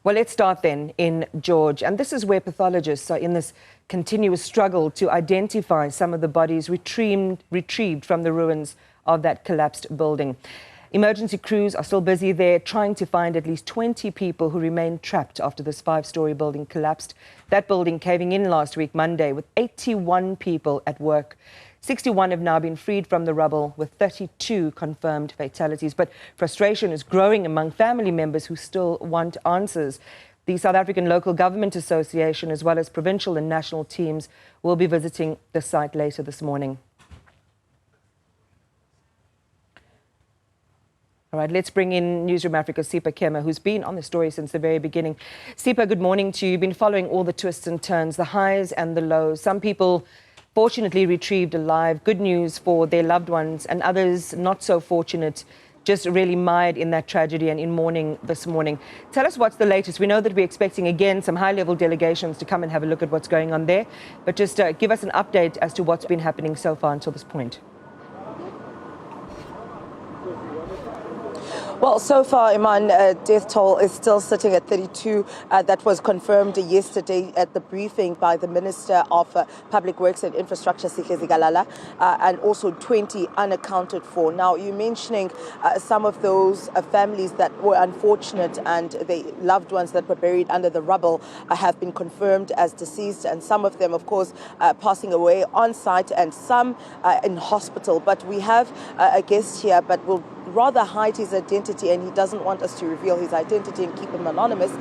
Well, let's start then in George. And this is where pathologists are in this continuous struggle to identify some of the bodies retrieved from the ruins of that collapsed building. Emergency crews are still busy there trying to find at least 20 people who remain trapped after this five-storey building collapsed. That building caving in last week, Monday, with 81 people at work. 61 have now been freed from the rubble, with 32 confirmed fatalities. But frustration is growing among family members who still want answers. The South African Local Government Association, as well as provincial and national teams, will be visiting the site later this morning. All right, let's bring in Newzroom Afrika's Sipha Kema, who's been on the story since the very beginning. Sipha, good morning to you. You've been following all the twists and turns, the highs and the lows. Some people fortunately retrieved alive, good news for their loved ones, and others not so fortunate, just really mired in that tragedy and in mourning this morning. Tell us what's the latest. We know that we're expecting again some high-level delegations to come and have a look at what's going on there, but just give us an update as to what's been happening so far until this point. Well, so far, Iman, death toll is still sitting at 32. That was confirmed yesterday at the briefing by the Minister of Public Works and Infrastructure, Sipha Kema, and also 20 unaccounted for. Now, you're mentioning some of those families that were unfortunate and the loved ones that were buried under the rubble have been confirmed as deceased, and some of them, of course, passing away on site and some in hospital. But we have a guest here, but we'll rather hide his identity, and he doesn't want us to reveal his identity and keep him anonymous.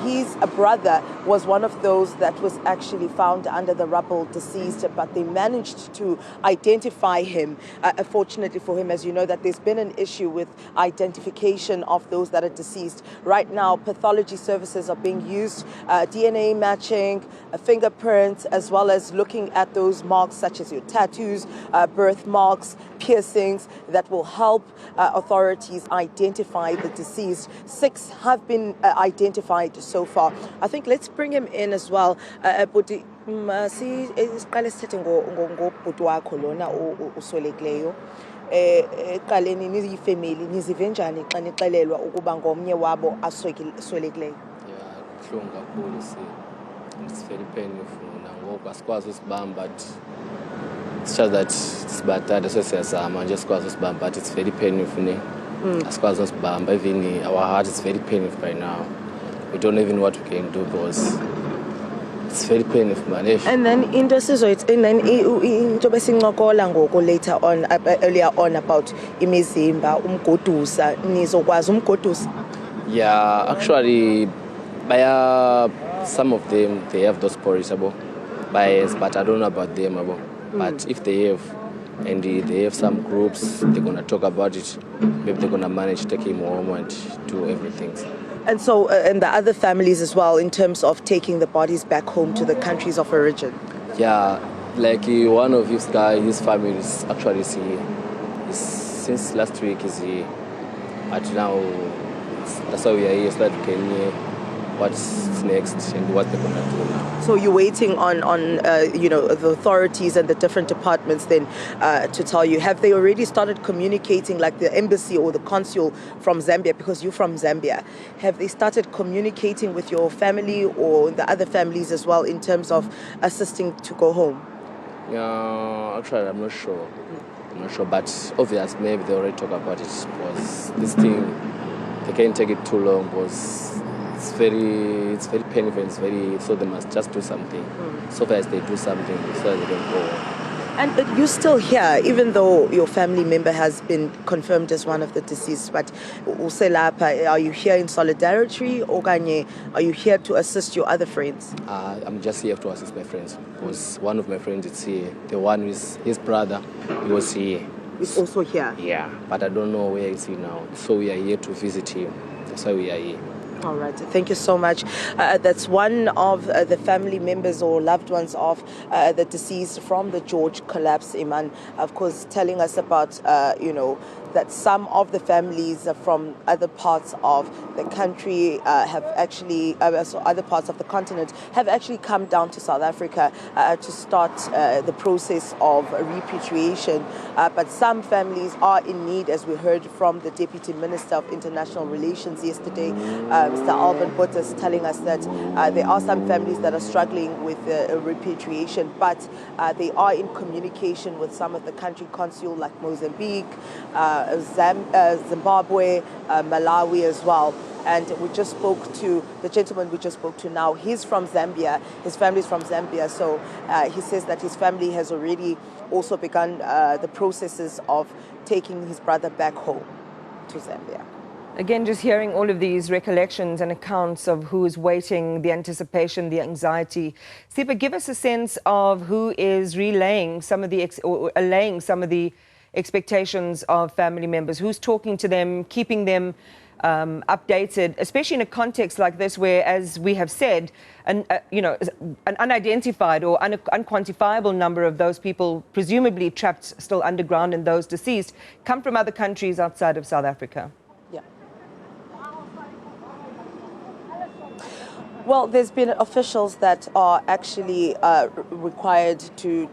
His brother was one of those that was actually found under the rubble deceased, but they managed to identify him. Fortunately for him, as you know, that there's been an issue with identification of those that are deceased. Right now, pathology services are being used, DNA matching, fingerprints, as well as looking at those marks such as your tattoos, birthmarks, piercings, that will help authorities identify the deceased. 6 have been identified so far. I think let's bring him in as well. Bhuti, siqale sithethe ngobhuti wakho lona uswelekileyo. Eqaleni niyifamily nizive njani xa nixelelwa ukuba ngomnye wabo aswelekileyo? Yeah, kuhlungu kakhulu it's very painful nangoku asikwazi usibamba, but it's just that sibadala sesiyazama nje sikwazi usibamba, but it's very painful ne. Asikwazi usibamba, even our heart is very painful by now. We don't even know what we can do because it's very painful, man. And then into besincokola ngoko later on, earlier on, about imizimba umgodusa, nizokwazi umgodusa? Yeah, actually some of them they have those porridge bias, but I don't know about them But if they have, and they have some groups, they're gonna talk about it. Maybe they're gonna manage to take him home and do everything. And so, and the other families as well, in terms of taking the bodies back home to the countries of origin. Yeah, like one of his family is actually here. Since last week is here, but now that's why we are here, so that we can hear what's next and what they're gonna do now. So you're waiting on you know, the authorities and the different departments then to tell you. Have they already started communicating, like the embassy or the consul from Zambia, because you're from Zambia? Have they started communicating with your family or the other families as well in terms of assisting to go home? Yeah, actually I'm not sure. But obviously maybe they already talk about it, because this thing, they can't take it too long, because it's very painful, so they must just do something. So far as they do something, so they don't go. And you're still here, even though your family member has been confirmed as one of the deceased, but are you here in solidarity, or are you here to assist your other friends? I'm just here to assist my friends, because one of my friends is here. The one with his brother, he was here. He's also here? Yeah, but I don't know where is he now. So we are here to visit him. That's why we are here. All right. Thank you so much. That's one of the family members or loved ones of the deceased from the George collapse, Iman. Of course, telling us about, you know, that some of the families from other parts of the country have actually, so other parts of the continent have actually come down to South Africa to start the process of repatriation. But some families are in need, as we heard from the Deputy Minister of International Relations yesterday, Mr. Alban Bottas, telling us that there are some families that are struggling with repatriation, but they are in communication with some of the country consul like Mozambique, Zimbabwe, Malawi as well. And we just spoke to the gentleman we just spoke to now. He's from Zambia. His family's from Zambia. So he says that his family has already also begun the processes of taking his brother back home to Zambia. Again, just hearing all of these recollections and accounts of who is waiting, the anticipation, the anxiety. Sipha, give us a sense of who is relaying some of the, or allaying some of the expectations of family members, who's talking to them, keeping them updated, especially in a context like this where, as we have said, an unidentified or unquantifiable number of those people presumably trapped still underground and those deceased come from other countries outside of South Africa. Yeah. Well, there's been officials that are actually required to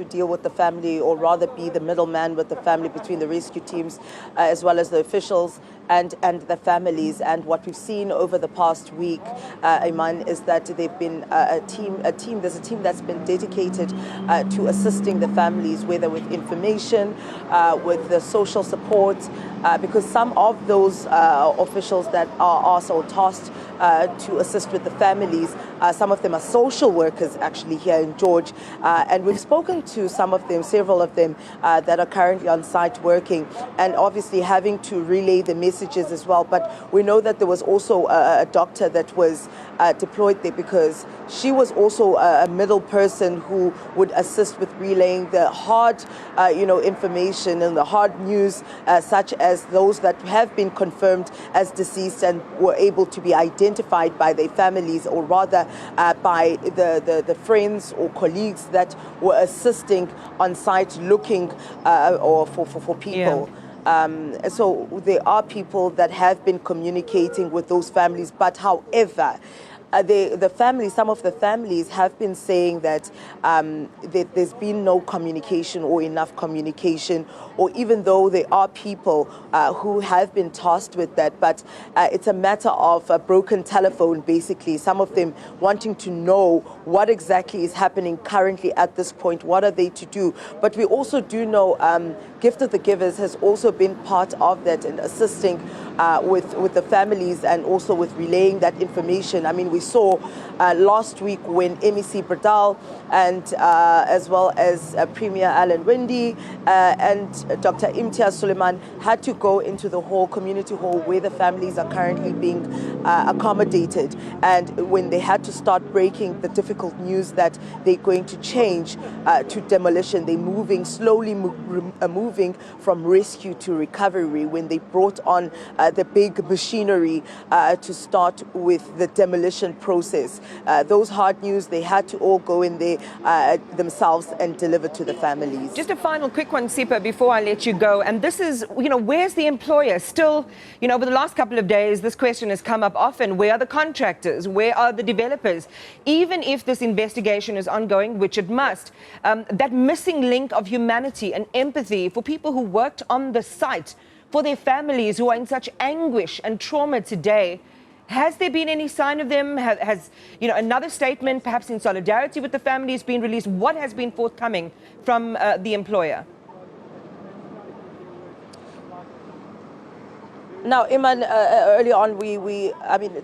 deal with the family, or rather be the middleman with the family between the rescue teams as well as the officials and the families. And what we've seen over the past week, Iman, is that they've been there's a team that's been dedicated to assisting the families, whether with information, with the social support, because some of those officials that are also tasked to assist with the families, some of them are social workers actually here in George, and we've spoken to some of them, several of them that are currently on site working, and obviously having to relay the messages as well. But we know that there was also a doctor that was deployed there, because she was also a middle person who would assist with relaying the hard information and the hard news, such as those that have been confirmed as deceased and were able to be identified by their families, or rather by the friends or colleagues that were assisting on site looking or for people. Yeah. So there are people that have been communicating with those families, but however, some of the families have been saying that there's been no communication or enough communication, or even though there are people who have been tasked with that, but it's a matter of a broken telephone, basically. Some of them wanting to know what exactly is happening currently at this point, what are they to do. But we also do know Gift of the Givers has also been part of that and assisting with the families and also with relaying that information. I mean, we saw last week when MEC Bradal and as well as Premier Alan Wendy and Dr. Imtiaz Suleiman had to go into the community hall where the families are currently being accommodated, and when they had to start breaking the difficult news that they're going to change to demolition, they're slowly moving from rescue to recovery, when they brought on the big machinery to start with the demolition process. Those hard news, they had to all go in there themselves and deliver to the families. Just a final quick one, Sipha, before I let you go. And this is, where's the employer? Still, over the last couple of days, this question has come up often. Where are the contractors? Where are the developers? Even if this investigation is ongoing, which it must, that missing link of humanity and empathy for people who worked on the site, for their families who are in such anguish and trauma today. Has there been any sign of them? Has another statement, perhaps in solidarity with the families, been released? What has been forthcoming from the employer? Now, Iman, early on,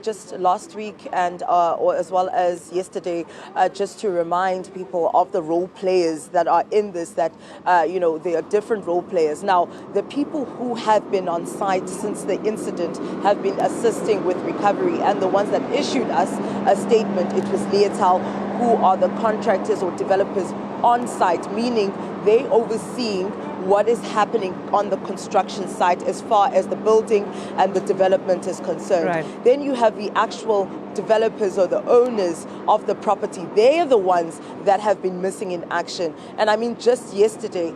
just last week and or as well as yesterday, just to remind people of the role players that are in this, that, there are different role players. Now, the people who have been on site since the incident have been assisting with recovery, and the ones that issued us a statement, it was Leotal, who are the contractors or developers on site, meaning they overseeing what is happening on the construction site as far as the building and the development is concerned. Right. Then you have the actual developers or the owners of the property. They are the ones that have been missing in action. And I mean, just yesterday,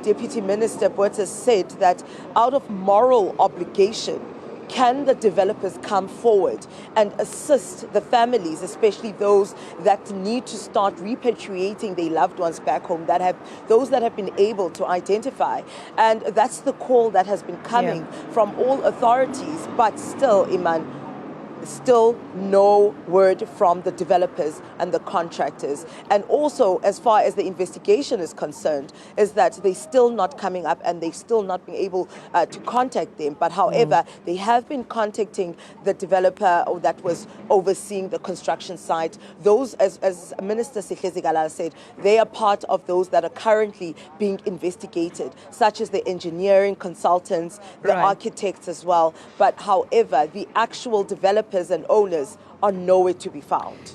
Deputy Minister Botha said that out of moral obligation, can the developers come forward and assist the families, especially those that need to start repatriating their loved ones back home, those that have been able to identify? And that's the call that has been coming from all authorities, but still, Iman, still no word from the developers and the contractors. And also, as far as the investigation is concerned, is that they're still not coming up and they're still not being able to contact them. But however, they have been contacting the developer that was overseeing the construction site. Those, as Minister Sipha Kema said, they are part of those that are currently being investigated, such as the engineering consultants, the architects as well. But however, the actual developers and owners are nowhere to be found.